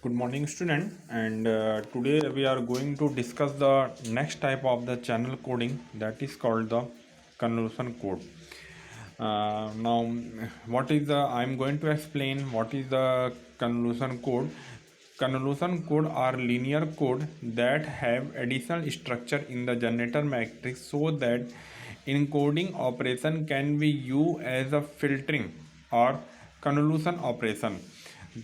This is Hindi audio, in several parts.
Good morning, student. And today we are going to discuss the next type of the channel coding, that is called the convolution code. Now, what is the? I'm going to explain what is the convolution code. Convolution code are linear code that have additional structure in the generator matrix so that encoding operation can be used as a filtering or convolution operation.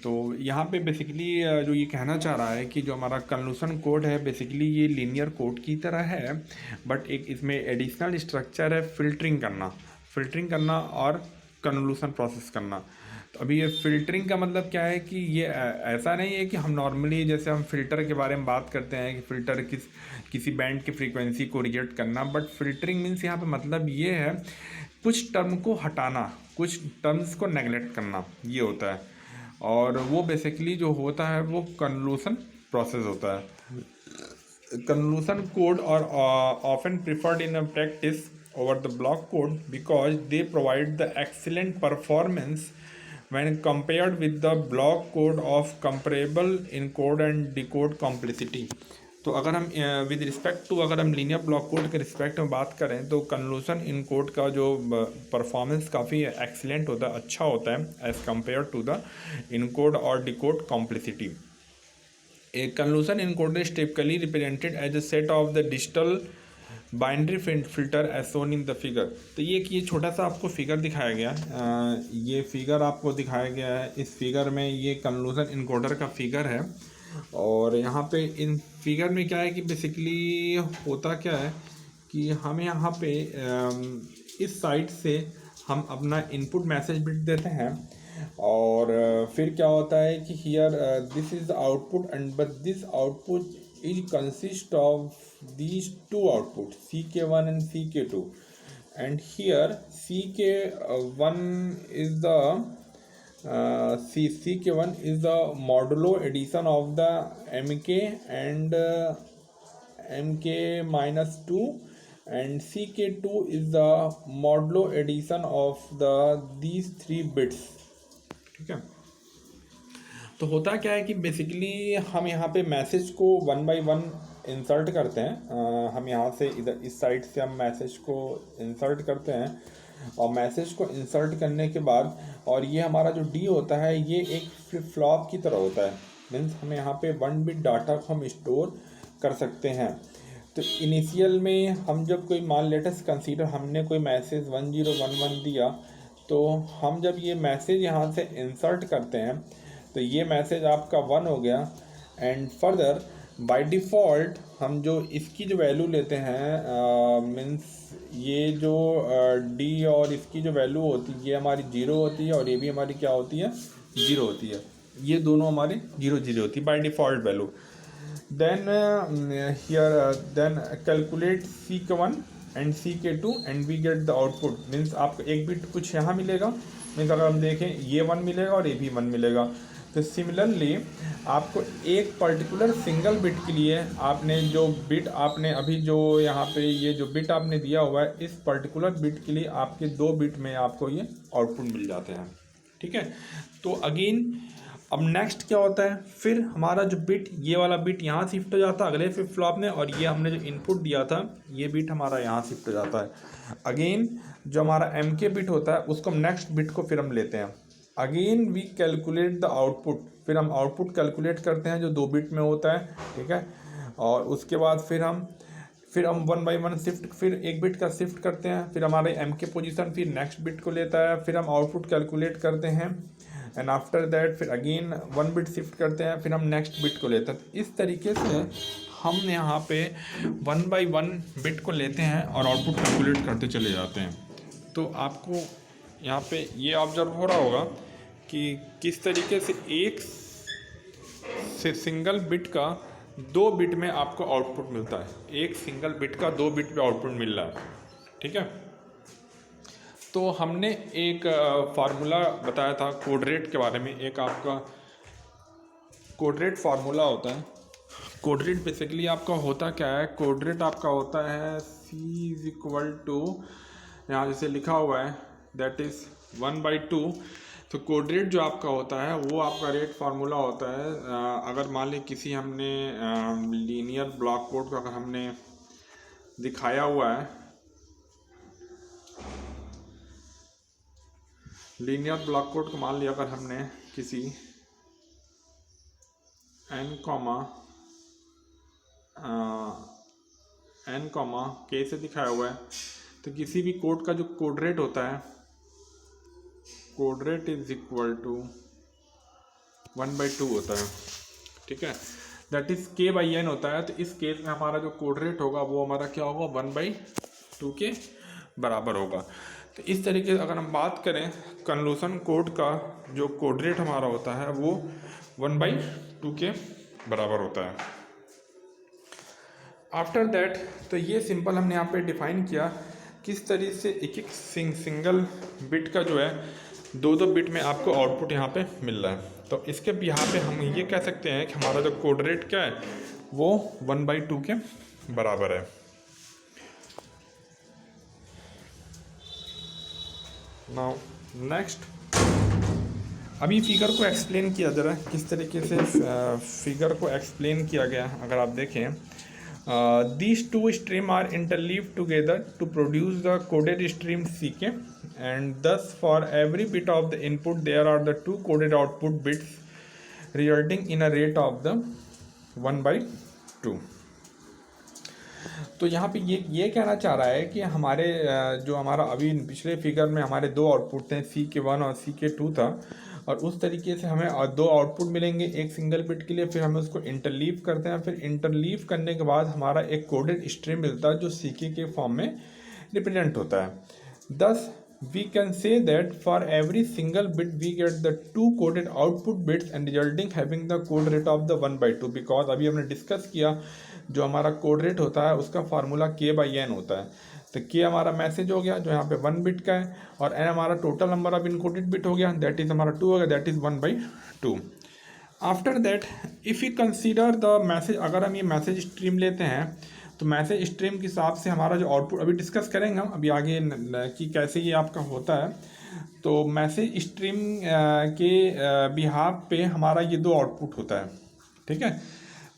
तो यहाँ पे बेसिकली जो ये कहना चाह रहा है कि जो हमारा कन्वोल्यूशन कोड है बेसिकली ये लीनियर कोड की तरह है, बट एक इसमें एडिशनल स्ट्रक्चर है फिल्टरिंग करना और कन्वोल्यूशन प्रोसेस करना। तो अभी ये फिल्टरिंग का मतलब क्या है कि ये ऐसा नहीं है कि हम नॉर्मली जैसे हम फिल्टर के बारे में बात करते हैं कि फिल्टर किसी बैंड की फ्रीक्वेंसी को रिजेक्ट करना, बट फिल्टरिंग मीन्स यहाँ पे मतलब ये है कुछ टर्म को हटाना, कुछ टर्म्स को नेगलेक्ट करना, ये होता है। और वो बेसिकली जो होता है वो कन्वोल्यूशन प्रोसेस होता है। कन्वोल्यूशन कोड और often preferred in practice over the block code because they provide the excellent performance when compared with the block code of comparable encode and decode complexity। तो अगर हम विद रिस्पेक्ट टू अगर हम लीनियर ब्लॉक कोड के रिस्पेक्ट में बात करें तो कन्वोल्यूशन इनकोड का जो परफॉर्मेंस काफ़ी एक्सीलेंट होता है, अच्छा होता है as compare to the encode और decode complexity. A convolution encode is typically represented as a set of the digital binary filter as shown in the figure. तो ये छोटा सा आपको फिगर दिखाया गया, ये फिगर आपको दिखाया गया है। इस फिगर में ये कन्वोल्यूशन इनकोडर का फिगर है और यहाँ पे इन फिगर में क्या है कि बेसिकली होता क्या है कि हम यहाँ पे इस साइड से हम अपना इनपुट मैसेज बिट देते हैं और फिर क्या होता है कि here this is the output and but this output is consist of these two outputs ck1 and ck2, and here ck1 is the ck1 is the modulo addition of the mk and mk minus 2, and ck2 is the modulo addition of these 3 bits। ठीक है, तो होता क्या है कि बेसिकली हम यहाँ पे मैसेज को 1 बाई 1 इंसर्ट करते हैं। हम यहाँ से इधर इस साइड से हम मैसेज को इंसर्ट करते हैं और मैसेज को इंसर्ट करने के बाद और ये हमारा जो डी होता है ये एक फ्लिप फ्लॉप की तरह होता है। मीन्स हम यहाँ पे 1 बिट डाटा को हम स्टोर कर सकते हैं। तो इनिशियल में हम जब कोई मान लेटेस्ट कंसीडर हमने कोई मैसेज 1011 दिया, तो हम जब ये मैसेज यहाँ से इंसर्ट करते हैं तो ये मैसेज आपका 1 हो गया। एंड फर्दर बाय डिफ़ॉल्ट हम जो इसकी जो वैल्यू लेते हैं मीन्स ये जो डी और इसकी जो वैल्यू होती है ये हमारी 0 होती है और ये भी हमारी क्या होती है 0 होती है। ये दोनों हमारी 0 होती है by default value. Then here then calculate ck1 and ck2 and we get the output. Means आपको एक बिट कुछ यहाँ मिलेगा, मीन्स अगर हम देखें ये 1 मिलेगा और ये भी 1 मिलेगा। तो सिमिलरली आपको एक पर्टिकुलर सिंगल बिट के लिए आपने जो बिट आपने अभी जो यहाँ पे ये जो बिट आपने दिया हुआ है इस पर्टिकुलर बिट के लिए आपके 2 बिट में आपको ये आउटपुट मिल जाते हैं। ठीक है, तो अगेन अब नेक्स्ट क्या होता है, फिर हमारा जो बिट ये वाला बिट यहाँ शिफ्ट हो जाता है अगले फ्लिप फ्लॉप में और ये हमने जो इनपुट दिया था ये बिट हमारा यहाँ शिफ्ट हो जाता है। अगेन जो हमारा MK बिट होता है उसको हम नेक्स्ट बिट को फिर हम लेते हैं। Again we calculate the output, फिर हम आउटपुट कैलकुलेट करते हैं जो 2 बिट में होता है। ठीक है, और उसके बाद फिर हम 1 बाई 1 शिफ्ट, फिर एक बिट का शिफ्ट करते हैं, फिर हमारे MK पोजीशन फिर नेक्स्ट बिट को लेता है, फिर हम आउटपुट कैलकुलेट करते हैं एंड आफ्टर दैट फिर अगेन 1 बिट शिफ्ट करते हैं, फिर हम नेक्स्ट बिट को लेते हैं। इस तरीके से हम यहाँ पे 1 बाई 1 बिट को लेते हैं और आउटपुट कैलकुलेट करते चले जाते हैं। तो आपको यहाँ पे ये ऑब्जर्व हो रहा होगा कि किस तरीके से एक से सिंगल बिट का 2 बिट में आपको आउटपुट मिलता है, एक सिंगल बिट का 2 बिट पे आउटपुट मिल रहा है। ठीक है, तो हमने एक फार्मूला बताया था कोड रेट के बारे में। एक आपका कोड रेट फार्मूला होता है। कोड रेट बेसिकली आपका होता क्या है, कोड रेट आपका होता है C इज इक्वल टू, यहाँ जैसे लिखा हुआ है दैट इज़ 1/2। तो तो कोड रेट जो आपका होता है वो आपका रेट फार्मूला होता है। अगर मान ली किसी हमने लीनियर ब्लॉक कोड का अगर हमने दिखाया हुआ है, लीनियर ब्लॉक कोड को मान लिया अगर हमने किसी n कॉमा k से दिखाया हुआ है, तो किसी भी कोड का जो कोड रेट होता है, code rate is equal to 1/2 होता है, ठीक है, दैट इज k/n होता है। तो इस केस में हमारा जो कोड रेट होगा वो हमारा क्या होगा, 1/2 के बराबर होगा। तो इस तरीके से अगर हम बात करें कन्वोलूशन कोड का जो कोड रेट हमारा होता है वो 1/2 के बराबर होता है। आफ्टर दैट, तो ये सिंपल हमने यहाँ पे डिफाइन किया किस तरीके से एक एक सिंगल बिट का जो है 2-2 बिट में आपको आउटपुट यहाँ पे मिल रहा है। तो इसके यहाँ पे हम ये कह सकते हैं कि हमारा जो कोड रेट क्या है वो 1/2 के बराबर है। नाउ नेक्स्ट, अभी फिगर को एक्सप्लेन किया जरा किस तरीके से फिगर को एक्सप्लेन किया गया। अगर आप देखें, these two streams are interleaved together to produce the coded stream CK, and thus for every bit of the input there are the two coded output bits resulting in a rate of the 1/2। तो यहाँ पे ये कहना चाह रहा है कि हमारे जो हमारा अभी पिछले फिगर में हमारे दो आउटपुट थे CK1 और CK2 था, और उस तरीके से हमें दो आउटपुट मिलेंगे एक सिंगल बिट के लिए, फिर हमें उसको इंटरलीव करते हैं, फिर इंटरलीव करने के बाद हमारा एक कोडेड स्ट्रीम मिलता है जो CK के फॉर्म में रिप्रेजेंट होता है। दस we can say that for every single bit we get the two coded output bits and resulting having the code rate of the 1/2, because अभी हमने डिस्कस किया जो हमारा कोड रेट होता है उसका फार्मूला k/n होता है। तो k हमारा मैसेज हो गया जो यहाँ पे 1 बिट का है, और n हमारा total number of encoded bit हो गया, दैट इज हमारा 2 हो गया, that is 1/2। After that if you consider the message, अगर हम ये मैसेज स्ट्रीम लेते हैं तो मैसेज स्ट्रीम के हिसाब से हमारा जो आउटपुट अभी डिस्कस करेंगे हम अभी आगे कि कैसे ये आपका होता है। तो मैसेज स्ट्रीम के बिहाफ पे हमारा ये दो आउटपुट होता है, ठीक है।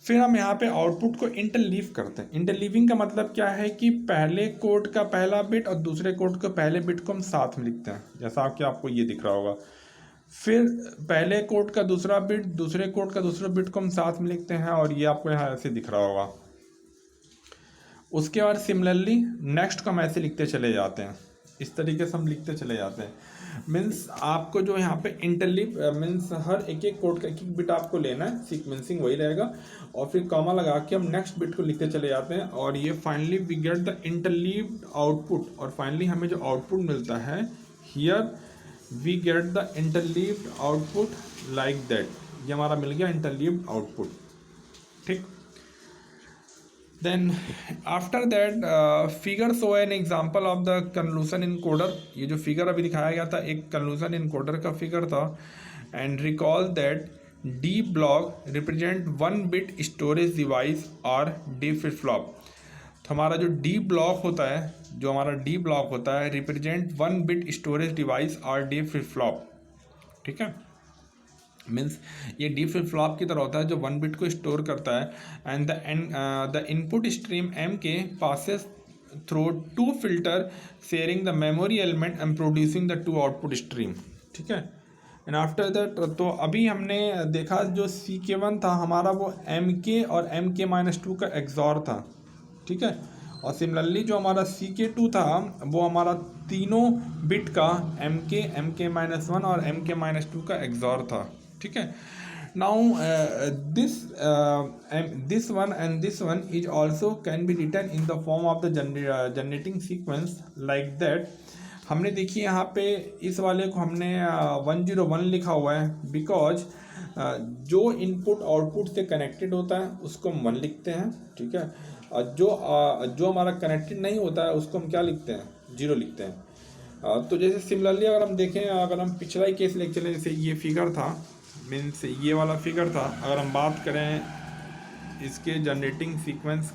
फिर हम यहाँ पे आउटपुट को इंटरलीव करते हैं। इंटरलीविंग का मतलब क्या है कि पहले कोड का पहला बिट और दूसरे कोड के पहले बिट को हम साथ में लिखते हैं, जैसा कि आपको ये दिख रहा होगा। फिर पहले कोड का दूसरा बिट दूसरे कोड का दूसरा बिट को हम साथ में लिखते हैं, और ये आपको यहाँ ऐसे दिख रहा होगा। उसके बाद सिमिलरली नेक्स्ट को हम ऐसे लिखते चले जाते हैं, इस तरीके से हम लिखते चले जाते हैं। मीन्स आपको जो यहाँ पे इंटरलीव मीन्स हर एक एक कोड का एक एक बिट आपको लेना है, सीक्वेंसिंग वही रहेगा, और फिर कॉमा लगा के हम नेक्स्ट बिट को लिखते चले जाते हैं, और ये finally we get the interleaved output, और फाइनली हमें जो आउटपुट मिलता है here we get the interleaved output like that, ये हमारा मिल गया इंटरलीव्ड आउटपुट, ठीक। Then after that figure show an example of the convolution encoder। ये जो फिगर अभी दिखाया गया था एक convolution encoder का फिगर था। and recall that D block represent 1 bit storage device और D flip flop। तो हमारा जो D block होता है, जो हमारा D block होता है represent 1 bit storage device और D flip flop, ठीक है। मीन्स ये डी फ्लिप फ्लॉप की तरह होता है जो 1 बिट को स्टोर करता है। And the input stream M K passes through 2 filter sharing the memory element and producing the 2 output stream, ठीक है। एंड आफ्टर दैट, तो अभी हमने देखा जो CK1 था हमारा वो MK और MK-2 का एक्सॉर था, ठीक है। और सिमिलरली जो हमारा CK2 था वो हमारा तीनों बिट का MK, MK-1 और MK-2 का एक्सॉर था, ठीक है। Now this one and this one is also can be written in the form of the generating sequence like that. हमने देखिए यहाँ पे इस वाले को हमने 101 लिखा हुआ है, बिकॉज जो इनपुट आउटपुट से कनेक्टेड होता है उसको हम 1 लिखते हैं, ठीक है। और जो हमारा कनेक्टेड नहीं होता है उसको हम क्या लिखते हैं, 0 लिखते हैं। तो जैसे सिमिलरली अगर हम देखें, अगर हम पिछला ही केस लेके चले, जैसे ये फिगर था, मीन्स ये वाला फिगर था, अगर हम बात करें इसके जनरेटिंग सीक्वेंस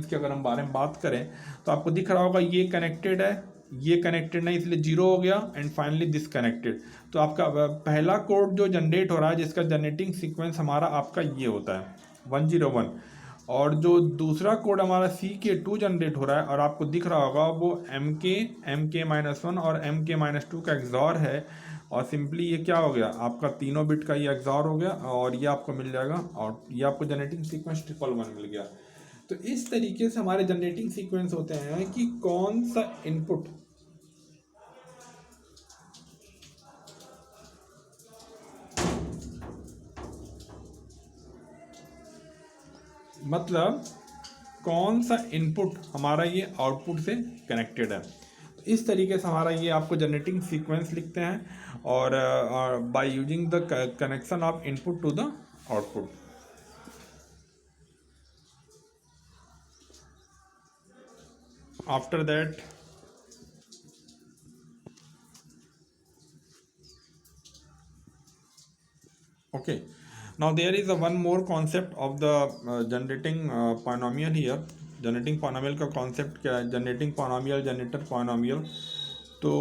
के अगर हम बारे में बात करें तो आपको दिख रहा होगा ये कनेक्टेड है ये कनेक्टेड नहीं इसलिए 0 हो गया, एंड फाइनली दिस कनेक्टेड। तो आपका पहला कोड जो जनरेट हो रहा है जिसका जनरेटिंग सीक्वेंस हमारा आपका ये होता है 101, और जो दूसरा कोड हमारा CK2 जनरेट हो रहा है और आपको दिख रहा होगा वो MK-1 और MK-2 का एक्सॉर है, और सिंपली ये क्या हो गया आपका तीनों बिट का ये एक्सॉर हो गया, और ये आपको मिल जाएगा, और ये आपको जनरेटिंग सीक्वेंस 111 मिल गया। तो इस तरीके से हमारे जनरेटिंग सीक्वेंस होते हैं कि कौन सा इनपुट मतलब कौन सा इनपुट हमारा ये आउटपुट से कनेक्टेड है। तो इस तरीके से हमारा ये आपको जनरेटिंग सीक्वेंस लिखते हैं, और by using the connection of input to the output. After that okay, now there is a one more concept of the generating polynomial here। Generating polynomial का कॉन्सेप्ट क्या है, जनरेटिंग पॉलिनोमियल, जनरेटर पॉलिनोमियल। तो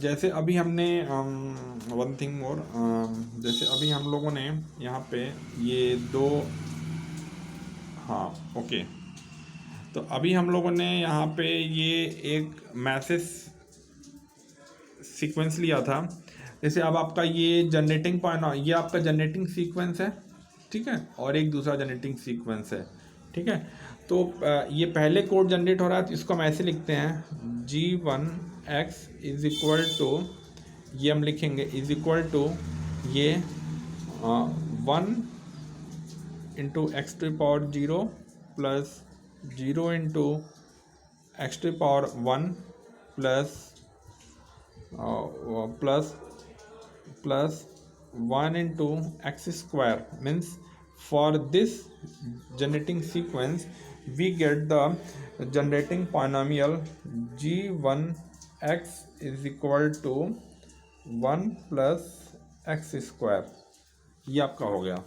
जैसे अभी हमने वन थिंग मोर, जैसे अभी हम लोगों ने यहाँ पे ये दो, हाँ ओके, तो अभी हम लोगों ने यहाँ पे ये एक मैसेज सीक्वेंस लिया था। जैसे अब आपका ये जनरेटिंग पॉइंट, ये आपका जनरेटिंग सीक्वेंस है, ठीक है, और एक दूसरा जनरेटिंग सीक्वेंस है, ठीक है। तो ये पहले कोड जनरेट हो रहा है तो इसको हम ऐसे लिखते हैं G1x इज इक्वल टू, ये हम लिखेंगे इज इक्वल टू ये 1 into x to power 0 plus 0 into x to power 1 plus plus 1 into x square, means for this generating sequence we get the generating polynomial G1x is equal to 1 plus x square। ये आपका हो गया।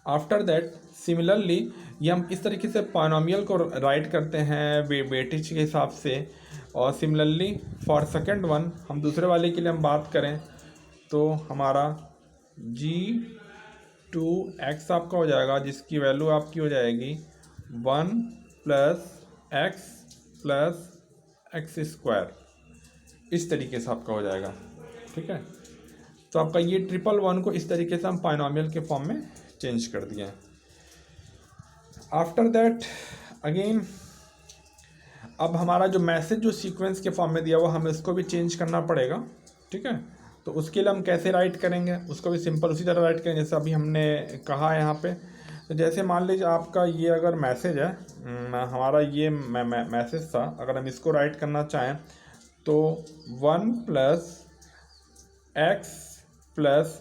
आफ्टर दैट सिमिलरली ये हम इस तरीके से पॉलिनोमियल को राइट करते हैं वेटेज के हिसाब से, और सिमिलरली फॉर सेकंड वन हम दूसरे वाले के लिए हम बात करें तो हमारा G2x आपका हो जाएगा, जिसकी वैल्यू आपकी हो जाएगी 1 प्लस एक्स स्क्वायर। इस तरीके से आपका हो जाएगा, ठीक है। तो आपका ये 111 को इस तरीके से हम पॉलिनोमियल के फॉर्म में चेंज कर दिए। आफ्टर दैट अगेन अब हमारा जो मैसेज जो सीक्वेंस के फॉर्म में दिया हुआ हमें उसको भी चेंज करना पड़ेगा, ठीक है। तो उसके लिए हम कैसे राइट करेंगे, उसको भी सिंपल उसी तरह राइट करेंगे जैसे अभी हमने कहा है यहाँ पे। तो जैसे मान लीजिए आपका ये अगर मैसेज है, हमारा ये मैसेज था, अगर हम इसको राइट करना चाहें तो 1 प्लस एक्स प्लस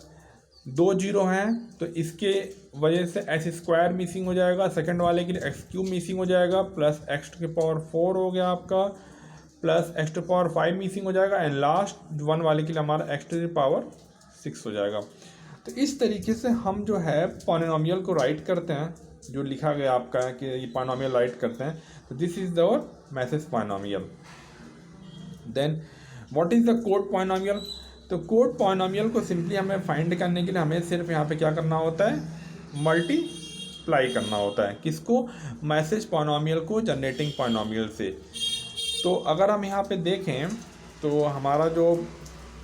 2 जीरो हैं तो इसके वजह से एक्स स्क्वायर मिसिंग हो जाएगा, सेकंड वाले के लिए एक्स क्यूब मिसिंग हो जाएगा, प्लस एक्स टू की पावर 4 हो गया आपका, plus x to power 5 missing हो जाएगा, एंड लास्ट वन वाले के लिए हमारा एक्स टू की पावर 6 हो जाएगा। तो इस तरीके से हम जो है पॉलिनोमियल को राइट करते हैं, जो लिखा गया आपका है कि ये पॉलिनोमियल राइट करते हैं। तो this is our message polynomial. Then what is the code polynomial. तो कोड पॉलिनोमियल को सिंपली हमें फाइंड करने के लिए हमें सिर्फ यहाँ पे क्या करना होता है, मल्टीप्लाई करना होता है। किसको, मैसेज पॉलिनोमियल को जनरेटिंग पॉलिनोमियल से। तो अगर हम यहाँ पे देखें तो हमारा जो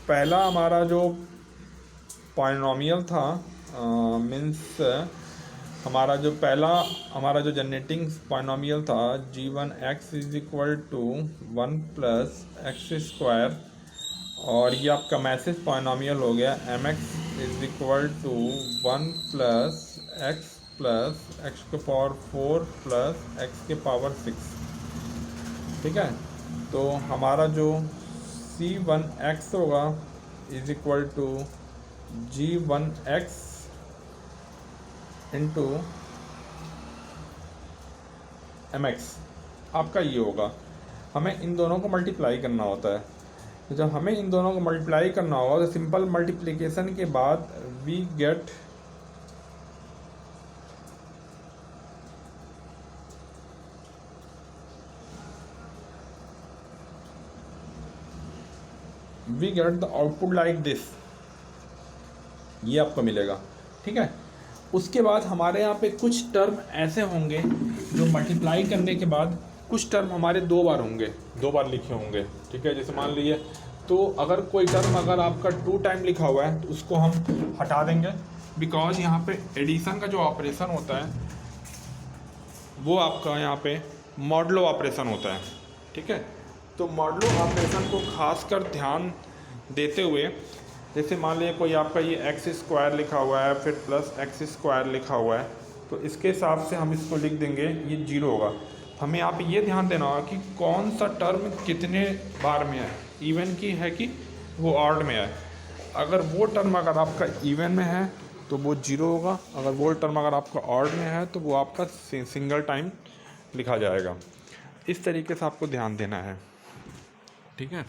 पहला हमारा जो पॉलिनोमियल था, मीन्स हमारा जो पहला हमारा जो जनरेटिंग पॉलिनोमियल था G1x is equal to 1 plus x square, और ये आपका मैसेज पॉलिनोमियल हो गया mx is equal to 1 plus x के पावर 4 प्लस एक्स के पावर 6, ठीक है। तो हमारा जो C1x होगा is equal to G1x into mx आपका ये होगा। हमें इन दोनों को मल्टीप्लाई करना होता है। तो जब हमें इन दोनों को मल्टीप्लाई करना होगा तो सिंपल मल्टीप्लिकेशन के बाद we get we get the output like this, ये आपको मिलेगा, ठीक है। उसके बाद हमारे यहाँ पे कुछ टर्म ऐसे होंगे जो मल्टीप्लाई करने के बाद कुछ टर्म हमारे 2 बार होंगे, 2 बार लिखे होंगे, ठीक है। जैसे मान लीजिए, तो अगर कोई टर्म अगर आपका 2 टाइम लिखा हुआ है तो उसको हम हटा देंगे, बिकॉज यहाँ पे एडिशन का जो ऑपरेशन होता है वो आपका यहाँ पे मॉडुलो ऑपरेशन होता है, ठीक है। तो मॉडुलो ऑपरेशन को खासकर ध्यान देते हुए, जैसे मान लीजिए कोई आपका ये एक्स स्क्वायर लिखा हुआ है, फिर प्लस एक्स स्क्वायर लिखा हुआ है, तो इसके हिसाब से हम इसको लिख देंगे, ये 0 होगा। हमें यहाँ पे ये ध्यान देना होगा कि कौन सा टर्म कितने बार में है, इवन की है कि वो ऑड में है। अगर वो टर्म अगर आपका इवन में है तो वो 0 होगा, अगर वो टर्म अगर आपका ऑड में है तो वो आपका सिंगल टाइम लिखा जाएगा। इस तरीके से आपको ध्यान देना है, ठीक है।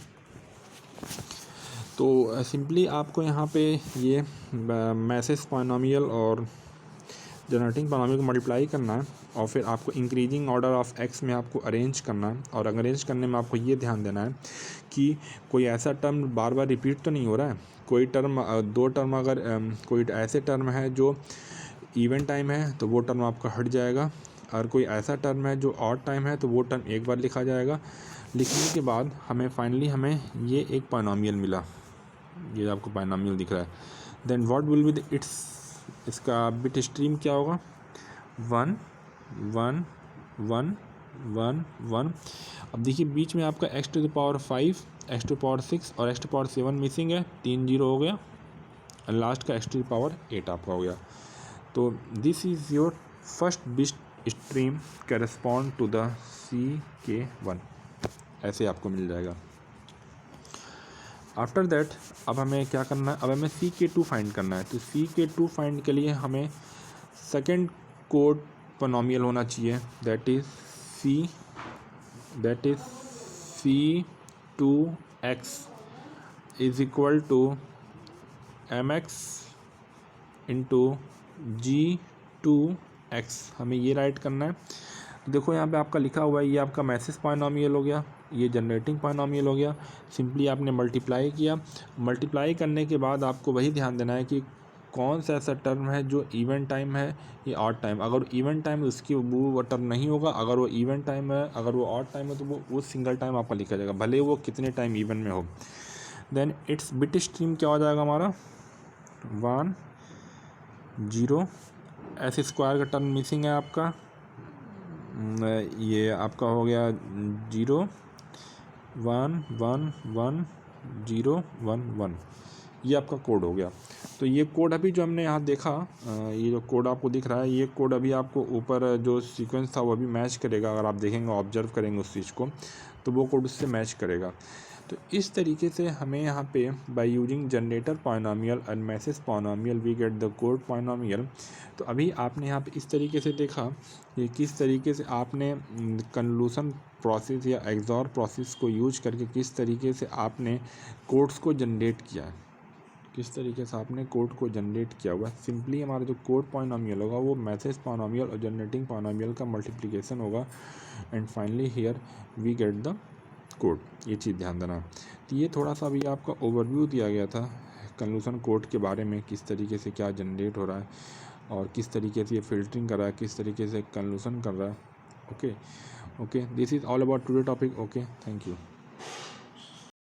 तो सिंपली आपको यहाँ पे ये मैसेज पॉलिनॉमियल और जनरेटिंग पॉलिनॉमियल को मल्टीप्लाई करना है, और फिर आपको इंक्रीजिंग ऑर्डर ऑफ एक्स में आपको अरेंज करना है। और अरेंज करने में आपको ये ध्यान देना है कि कोई ऐसा टर्म बार बार रिपीट तो नहीं हो रहा है। कोई टर्म 2 टर्म अगर कोई ऐसे टर्म है जो इवन टाइम है तो वो टर्म आपका हट जाएगा, और कोई ऐसा टर्म है जो ऑड टाइम है तो वो टर्म एक बार लिखा जाएगा। लिखने के बाद हमें फाइनली हमें ये एक पॉलिनॉमियल मिला, ये आपको पॉलिनॉमियल दिख रहा है। Then what will be the its, इसका बिट स्ट्रीम क्या होगा, 1 1 1 1 1। अब देखिए बीच में आपका x to the power 5, x to power 6 और x टू पावर 7 मिसिंग है, 3 0 हो गया, और लास्ट का x टू द पावर 8 आपका हो गया। तो this is your first bit stream correspond to the CK1, ऐसे आपको मिल जाएगा। आफ्टर दैट अब हमें क्या करना है, अब हमें CK2 फाइंड करना है। तो CK2 फाइंड के लिए हमें सेकंड कोड पॉलिनॉमियल होना चाहिए, that is C2x is equal to mx into G2x। हमें ये राइट करना है। देखो यहाँ पे आपका लिखा हुआ है, ये आपका मैसेज पॉलिनॉमियल हो गया, ये जनरेटिंग पॉलिनॉमियल हो गया। सिंपली आपने मल्टीप्लाई किया, मल्टीप्लाई करने के बाद आपको वही ध्यान देना है कि कौन सा ऐसा टर्म है जो इवन टाइम है या ऑड टाइम। अगर इवन टाइम उसकी वो टर्म नहीं होगा, अगर वो इवन टाइम है, अगर वो ऑड टाइम है तो वो सिंगल टाइम आपका लिखा जाएगा, भले वो कितने टाइम इवन में हो। देन इट्स बिट स्ट्रीम क्या हो जाएगा हमारा, 1 0। ऐसे स्क्वायर का टर्म मिसिंग है आपका, ये आपका हो गया 0 1 1 1 0 1 1, ये आपका कोड हो गया। तो ये कोड अभी जो हमने यहाँ देखा, ये जो कोड आपको दिख रहा है, ये कोड अभी आपको ऊपर जो सीक्वेंस था वो अभी मैच करेगा। अगर आप देखेंगे, ऑब्जर्व करेंगे उस चीज़ को, तो वो कोड उससे मैच करेगा। तो इस तरीके से हमें यहाँ पे by using generator polynomial and message polynomial we get the code polynomial. तो अभी आपने यहाँ पे इस तरीके से देखा कि किस तरीके से आपने कन्वोल्यूशन प्रोसेस या एक्सॉर प्रोसेस को यूज करके किस तरीके से आपने कोड्स को जनरेट किया है, किस तरीके से आपने कोड को जनरेट किया हुआ है। सिंपली हमारा जो कोड पॉलिनॉमियल होगा वो मैसेज पॉलिनॉमियल और जनरेटिंग पॉलिनॉमियल का मल्टीप्लिकेशन होगा, and finally here we get the code. ये चीज़ ध्यान देना। तो ये थोड़ा सा अभी आपका ओवरव्यू दिया गया था कन्वोल्यूशन कोड के बारे में, किस तरीके से क्या जनरेट हो रहा है और किस तरीके से ये फ़िल्टरिंग कर रहा है, किस तरीके से कन्वोल्यूशन कर रहा है। Okay, this is all about today topic. Okay, thank you.